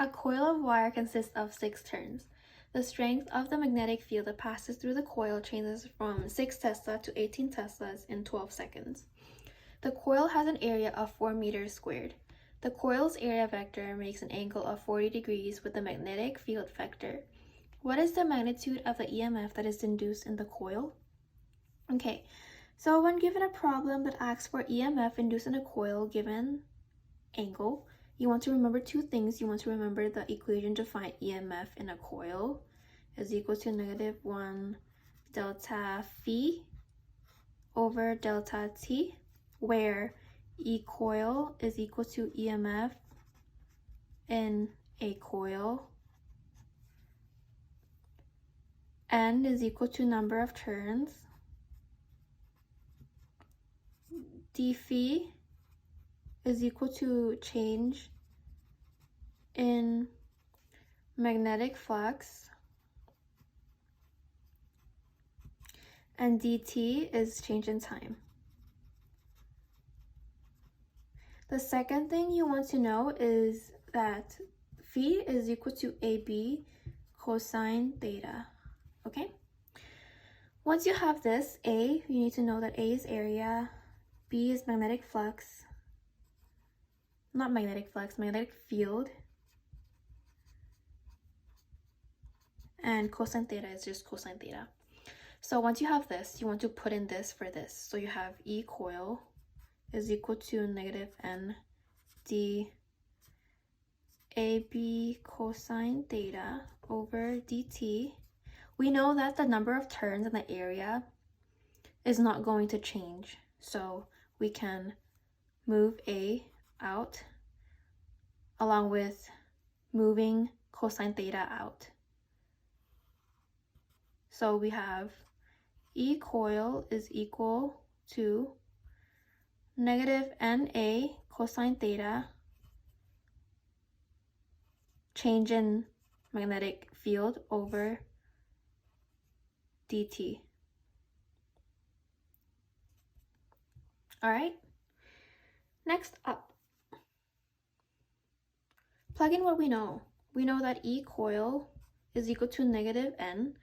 A coil of wire consists of 6 turns. The strength of the magnetic field that passes through the coil changes from 6 Tesla to 18 Teslas in 12 seconds. The coil has an area of 4 meters squared. The coil's area vector makes an angle of 40 degrees with the magnetic field vector. What is the magnitude of the EMF that is induced in the coil? Okay, so when given a problem that asks for EMF induced in a coil given angle, you want to remember 2 things. You want to remember the equation to find EMF in a coil is equal to -1 delta phi over delta T, where E coil is equal to EMF in a coil, N is equal to number of turns, d phi is equal to change in magnetic flux, and dt is change in time. The second thing you want to know is that phi is equal to AB cosine theta, okay? Once you have this, A, you need to know that A is area, B is magnetic flux, not magnetic flux, magnetic field, and cosine theta is just cosine theta. So once you have this, you want to put in this for this. So you have E coil is equal to -N d AB cosine theta over dt. We know that the number of turns in the area is not going to change, so we can move A out along with moving cosine theta out. So we have E coil is equal to -NA cosine theta, change in magnetic field over dt. All right, next up, plug in what we know. We know that E coil is equal to -N,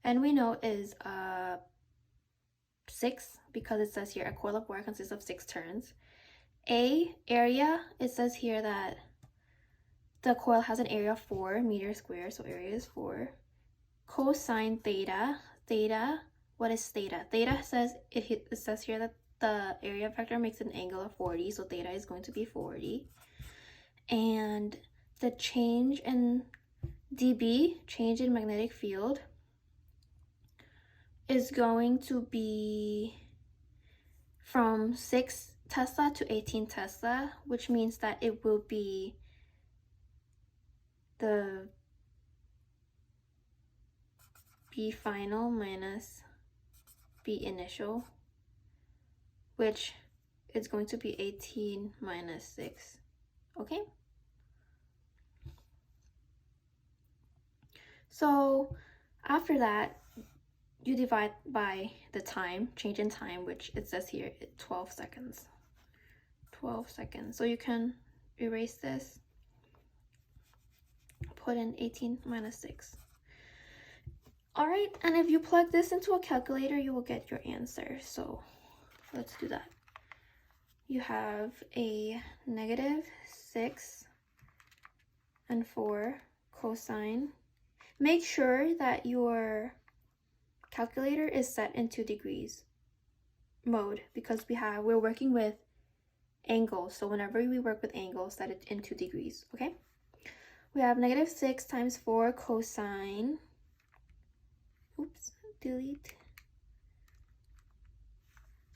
and we know is 6 because it says here a coil of wire consists of 6 turns. A, area, it says here that the coil has an area of 4 meters squared, so area is 4. Cosine theta, what is theta? Theta says, it says here that the area vector makes an angle of 40, so theta is going to be 40. And the change in dB, change in magnetic field, is going to be from 6 Tesla to 18 Tesla, which means that it will be the B final minus B initial, which is going to be 18 minus 6, okay? So after that, you divide by the time, change in time, which it says here 12 seconds. 12 seconds. So you can erase this, put in 18 minus 6. All right, and if you plug this into a calculator, you will get your answer. So let's do that. You have a -6 and 4 cosine. Make sure that your calculator is set in 2 degrees mode because we're working with angles. So whenever we work with angles, set it in 2 degrees, okay? We have -6 times 4 cosine, oops, delete,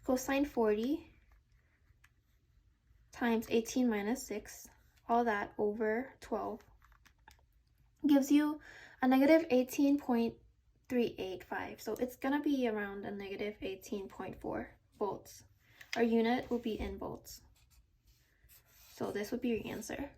cosine 40 times 18 minus 6, all that over 12, gives you a -18.385. So it's gonna be around a -18.4 volts. Our unit will be in volts. So this would be your answer.